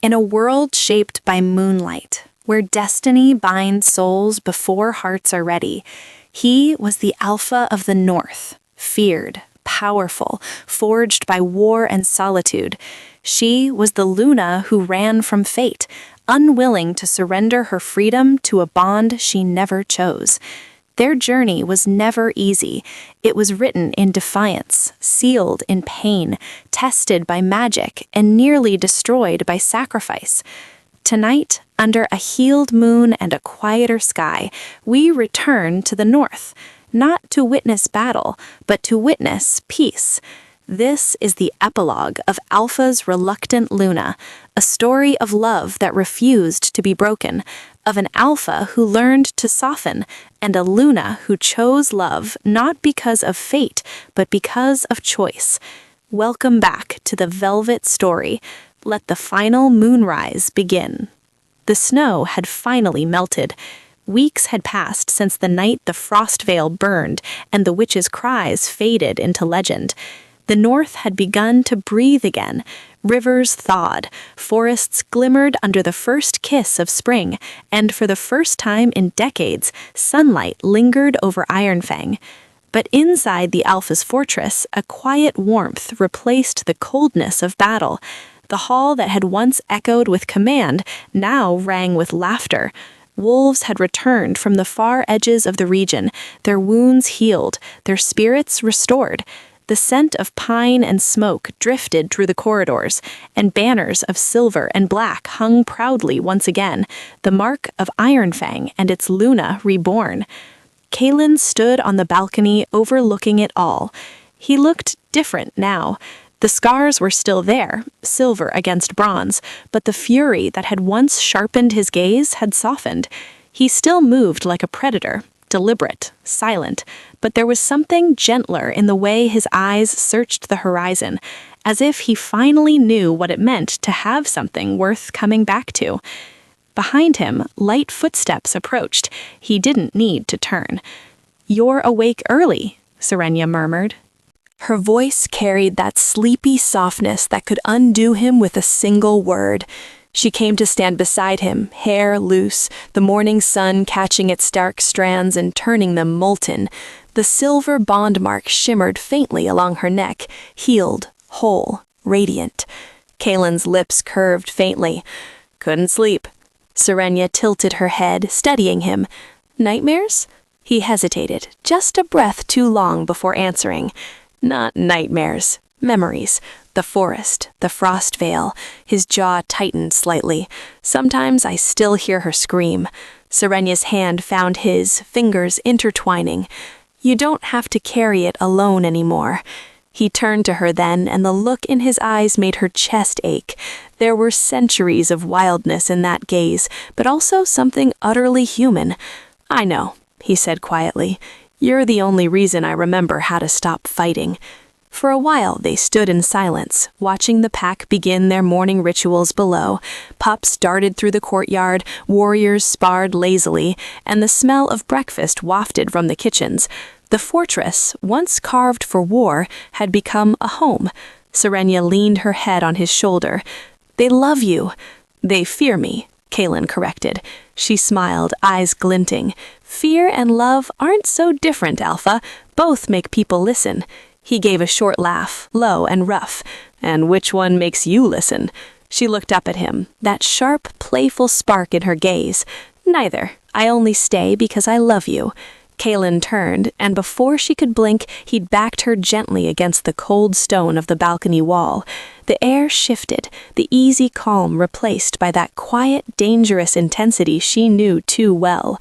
In a world shaped by moonlight, where destiny binds souls before hearts are ready, he was the Alpha of the North, feared, powerful, forged by war and solitude. She was the Luna who ran from fate, unwilling to surrender her freedom to a bond she never chose. Their journey was never easy. It was written in defiance, sealed in pain, tested by magic, and nearly destroyed by sacrifice. Tonight, under a healed moon and a quieter sky, we return to the north, not to witness battle, but to witness peace. This is the epilogue of Alpha's reluctant Luna, a story of love that refused to be broken, of an Alpha who learned to soften, and a Luna who chose love not because of fate, but because of choice. Welcome back to the Velvet Story. Let the final moonrise begin. The snow had finally melted. Weeks had passed since the night the frost veil burned and the witch's cries faded into legend. The north had begun to breathe again. Rivers thawed, forests glimmered under the first kiss of spring, and for the first time in decades, sunlight lingered over Ironfang. But inside the Alpha's fortress, a quiet warmth replaced the coldness of battle. The hall that had once echoed with command now rang with laughter. Wolves had returned from the far edges of the region, their wounds healed, their spirits restored. The scent of pine and smoke drifted through the corridors, and banners of silver and black hung proudly once again, the mark of Ironfang and its Luna reborn. Kaelen stood on the balcony overlooking it all. He looked different now. The scars were still there, silver against bronze, but the fury that had once sharpened his gaze had softened. He still moved like a predator, deliberate, silent, but there was something gentler in the way his eyes searched the horizon, as if he finally knew what it meant to have something worth coming back to. Behind him, light footsteps approached. He didn't need to turn. "You're awake early," Serenya murmured. Her voice carried that sleepy softness that could undo him with a single word. She came to stand beside him, hair loose, the morning sun catching its dark strands and turning them molten. The silver bond mark shimmered faintly along her neck, healed, whole, radiant. Kaelen's lips curved faintly. "Couldn't sleep." Serenya tilted her head, steadying him. "Nightmares?" He hesitated, just a breath too long before answering. "Not nightmares. Memories. The forest, the frost veil." His jaw tightened slightly. "Sometimes I still hear her scream." Serenya's hand found his, fingers intertwining. "You don't have to carry it alone anymore." He turned to her then, and the look in his eyes made her chest ache. There were centuries of wildness in that gaze, but also something utterly human. "I know," he said quietly. "You're the only reason I remember how to stop fighting." For a while they stood in silence, watching the pack begin their morning rituals below. Pups darted through the courtyard, warriors sparred lazily, and the smell of breakfast wafted from the kitchens. The fortress, once carved for war, had become a home. Serenya leaned her head on his shoulder. "They love you." "They fear me," Kaelen corrected. She smiled, eyes glinting. "Fear and love aren't so different, Alpha. Both make people listen." He gave a short laugh, low and rough. "And which one makes you listen?" She looked up at him, that sharp, playful spark in her gaze. "Neither. I only stay because I love you." Kaelen turned, and before she could blink, he'd backed her gently against the cold stone of the balcony wall. The air shifted, the easy calm replaced by that quiet, dangerous intensity she knew too well.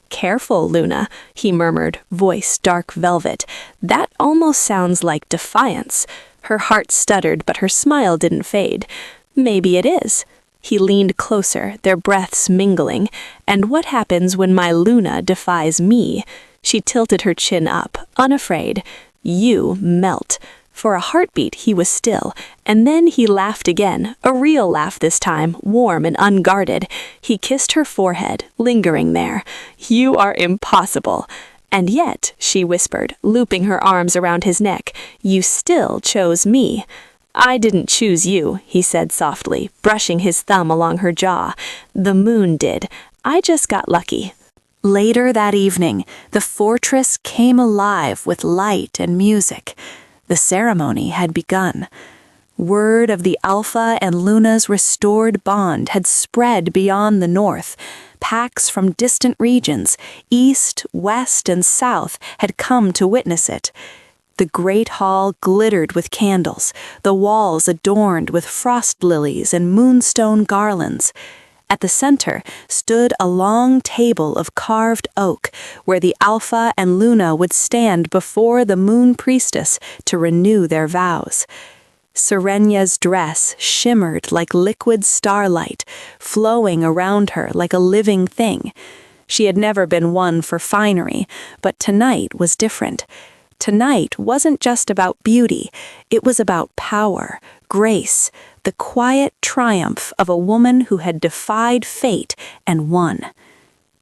"Careful, Luna," he murmured, voice dark velvet. "That almost sounds like defiance." Her heart stuttered, but her smile didn't fade. "Maybe it is." He leaned closer, their breaths mingling. "And what happens when my Luna defies me?" She tilted her chin up, unafraid. "You melt." For a heartbeat he was still, and then he laughed again, a real laugh this time, warm and unguarded. He kissed her forehead, lingering there. "You are impossible." "And yet," she whispered, looping her arms around his neck, "you still chose me." "I didn't choose you," he said softly, brushing his thumb along her jaw. "The moon did. I just got lucky." Later that evening, the fortress came alive with light and music. The ceremony had begun. Word of the Alpha and Luna's restored bond had spread beyond the north. Packs from distant regions, east, west, and south, had come to witness it. The great hall glittered with candles, the walls adorned with frost lilies and moonstone garlands. At the center stood a long table of carved oak, where the Alpha and Luna would stand before the moon priestess to renew their vows. Serenya's dress shimmered like liquid starlight, flowing around her like a living thing. She had never been one for finery, but tonight was different. Tonight wasn't just about beauty, it was about power, grace, the quiet triumph of a woman who had defied fate and won.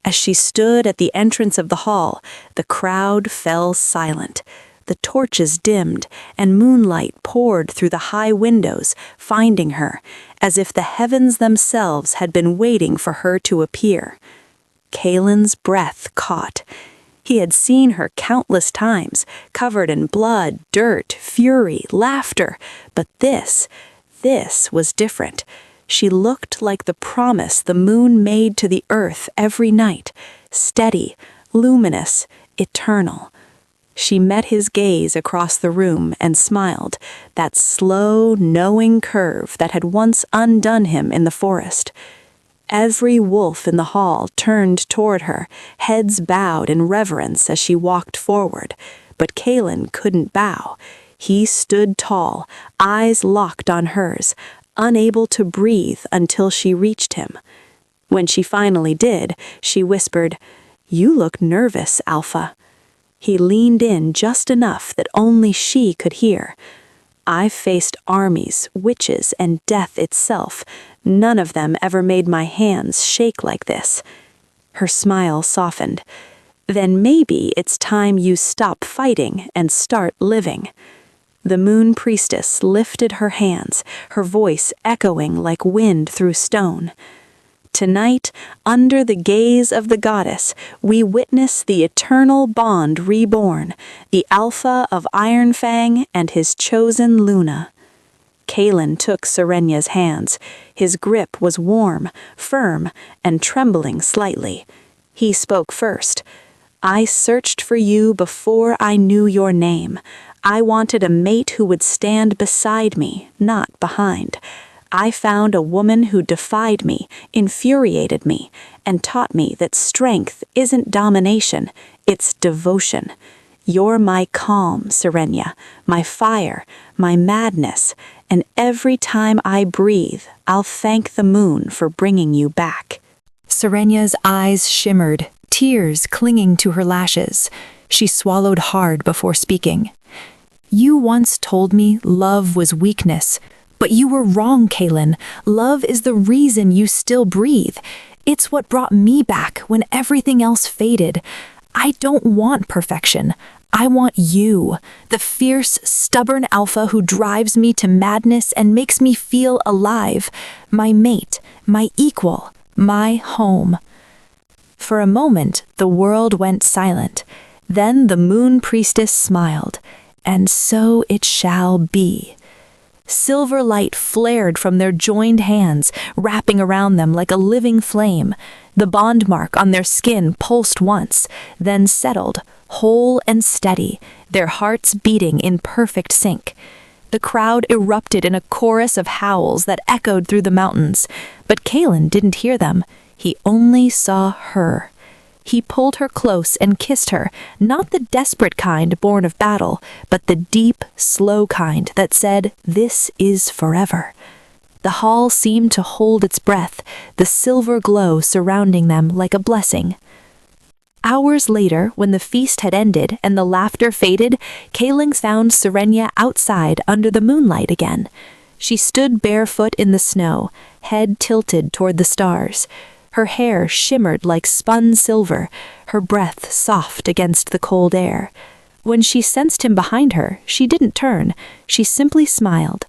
As she stood at the entrance of the hall, the crowd fell silent. The torches dimmed, and moonlight poured through the high windows, finding her, as if the heavens themselves had been waiting for her to appear. Kaelen's breath caught. He had seen her countless times, covered in blood, dirt, fury, laughter, but this was different. She looked like the promise the moon made to the earth every night, steady, luminous, eternal. She met his gaze across the room and smiled, that slow, knowing curve that had once undone him in the forest. Every wolf in the hall turned toward her, heads bowed in reverence as she walked forward. But Kaelen couldn't bow. He stood tall, eyes locked on hers, unable to breathe until she reached him. When she finally did, she whispered, "You look nervous, Alpha." He leaned in just enough that only she could hear. "I've faced armies, witches, and death itself. None of them ever made my hands shake like this." Her smile softened. "Then maybe it's time you stop fighting and start living." The moon priestess lifted her hands, her voice echoing like wind through stone. "Tonight, under the gaze of the goddess, we witness the eternal bond reborn, the Alpha of Ironfang and his chosen Luna." Kaelen took Serenya's hands. His grip was warm, firm, and trembling slightly. He spoke first. "I searched for you before I knew your name. I wanted a mate who would stand beside me, not behind. I found a woman who defied me, infuriated me, and taught me that strength isn't domination, it's devotion. You're my calm, Serenya, my fire, my madness, and every time I breathe, I'll thank the moon for bringing you back." Serenya's eyes shimmered, tears clinging to her lashes. She swallowed hard before speaking. "You once told me love was weakness. But you were wrong, Kaelen. Love is the reason you still breathe. It's what brought me back when everything else faded. I don't want perfection. I want you, the fierce, stubborn alpha who drives me to madness and makes me feel alive. My mate, my equal, my home." For a moment, the world went silent. Then the moon priestess smiled. "And so it shall be." Silver light flared from their joined hands, wrapping around them like a living flame. The bond mark on their skin pulsed once, then settled, whole and steady, their hearts beating in perfect sync. The crowd erupted in a chorus of howls that echoed through the mountains, but Kaelen didn't hear them. He only saw her. He pulled her close and kissed her, not the desperate kind born of battle, but the deep, slow kind that said, "This is forever." The hall seemed to hold its breath, the silver glow surrounding them like a blessing. Hours later, when the feast had ended and the laughter faded, Kaelen found Serenya outside under the moonlight again. She stood barefoot in the snow, head tilted toward the stars. Her hair shimmered like spun silver, her breath soft against the cold air. When she sensed him behind her, she didn't turn, she simply smiled.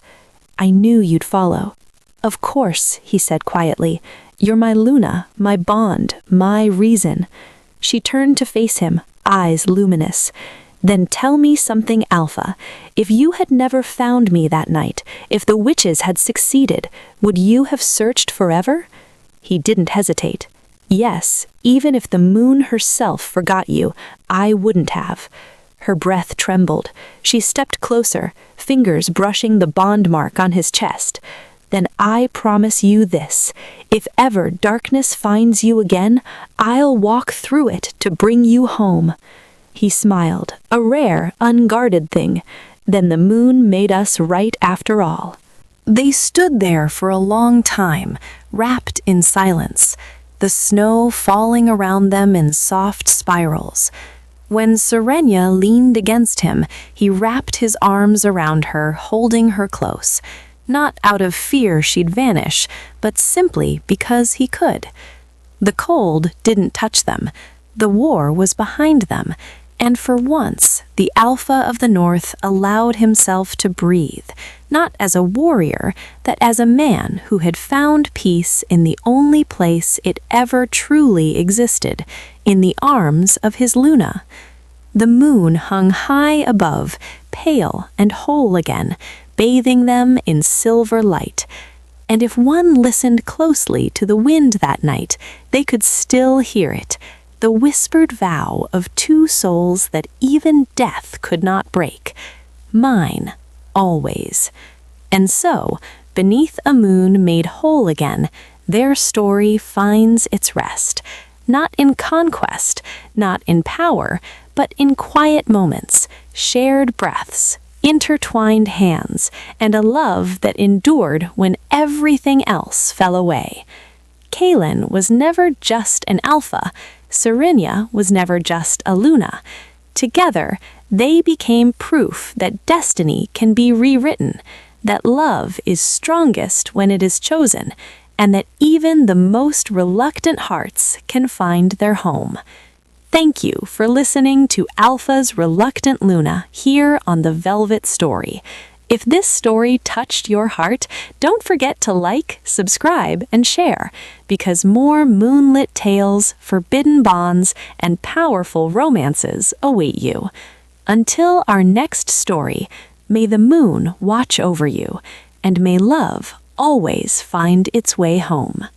I knew you'd follow." "Of course," he said quietly. "You're my Luna, my bond, my reason." She turned to face him, eyes luminous. "Then tell me something, Alpha. If you had never found me that night, if the witches had succeeded, would you have searched forever?" He didn't hesitate. "Yes, even if the moon herself forgot you, I wouldn't have." Her breath trembled. She stepped closer, fingers brushing the bond mark on his chest. "Then I promise you this. If ever darkness finds you again, I'll walk through it to bring you home." He smiled, a rare, unguarded thing. Then the moon made us right after all. They stood there for a long time, wrapped in silence, the snow falling around them in soft spirals. When Serenya leaned against him, he wrapped his arms around her, holding her close. Not out of fear she'd vanish, but simply because he could. The cold didn't touch them. The war was behind them. And for once, the Alpha of the North allowed himself to breathe, not as a warrior, but as a man who had found peace in the only place it ever truly existed, in the arms of his Luna. The moon hung high above, pale and whole again, bathing them in silver light. And if one listened closely to the wind that night, they could still hear it, the whispered vow of two souls that even death could not break. Mine, always. And so, beneath a moon made whole again, their story finds its rest. Not in conquest, not in power, but in quiet moments, shared breaths, intertwined hands, and a love that endured when everything else fell away. Kaelen was never just an Alpha. Serenya was never just a Luna. Together, they became proof that destiny can be rewritten, that love is strongest when it is chosen, and that even the most reluctant hearts can find their home. Thank you for listening to Alpha's Reluctant Luna here on The Velvet Story. If this story touched your heart, don't forget to like, subscribe, and share, because more moonlit tales, forbidden bonds, and powerful romances await you. Until our next story, may the moon watch over you, and may love always find its way home.